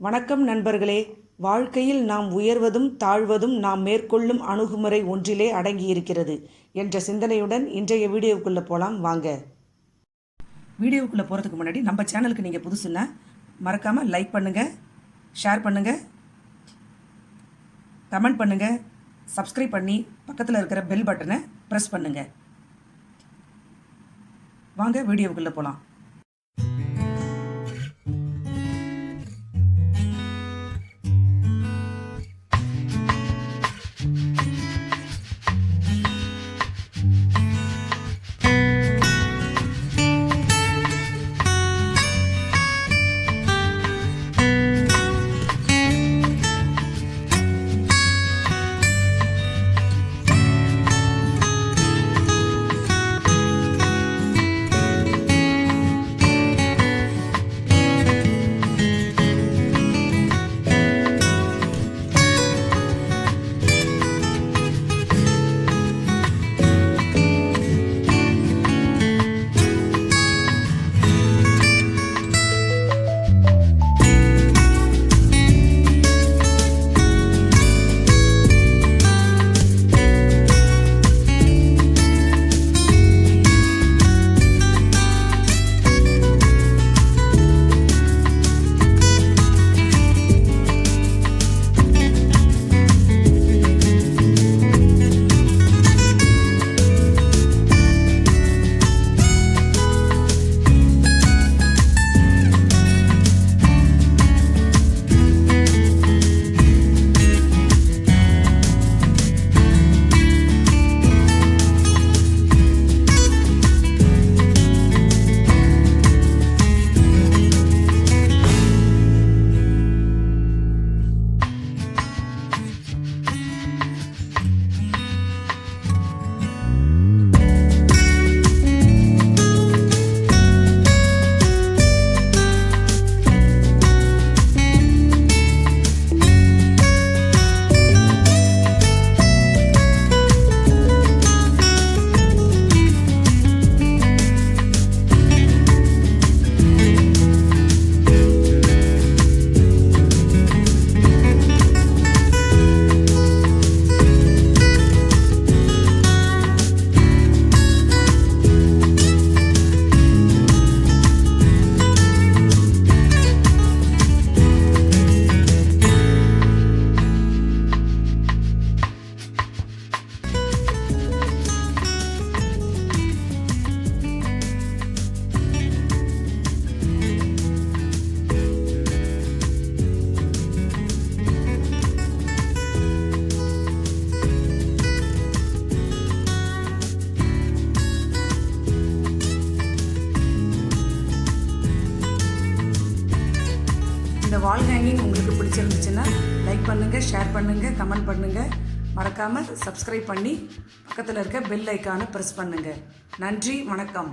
வணக்கம் நண்பர்களே. வாழ்க்கையில் நாம் உயர்வதும் தாழ்வதும் நாம் மேற்கொள்ளும் அணுகுமுறை ஒன்றிலே அடங்கியிருக்கிறது என்ற சிந்தனையுடன் இன்றைய வீடியோவுக்குள்ளே போகலாம் வாங்க. வீடியோவுக்குள்ளே போகிறதுக்கு முன்னாடி நம்ம சேனலுக்கு நீங்கள் புதுசுன்னா மறக்காமல் லைக் பண்ணுங்கள், ஷேர் பண்ணுங்கள், கமெண்ட் பண்ணுங்கள், சப்ஸ்கிரைப் பண்ணி பக்கத்தில் இருக்கிற பெல் பட்டனை ப்ரெஸ் பண்ணுங்கள். வாங்க வீடியோவுக்குள்ளே போகலாம். இந்த வால் ஹேங்கிங் உங்களுக்கு பிடிச்சிருந்துச்சுன்னா லைக் பண்ணுங்கள், ஷேர் பண்ணுங்கள், கமெண்ட் பண்ணுங்கள். மறக்காமல் சப்ஸ்கிரைப் பண்ணி பக்கத்தில் இருக்க பெல் ஐக்கானை ப்ரெஸ் பண்ணுங்கள். நன்றி, வணக்கம்.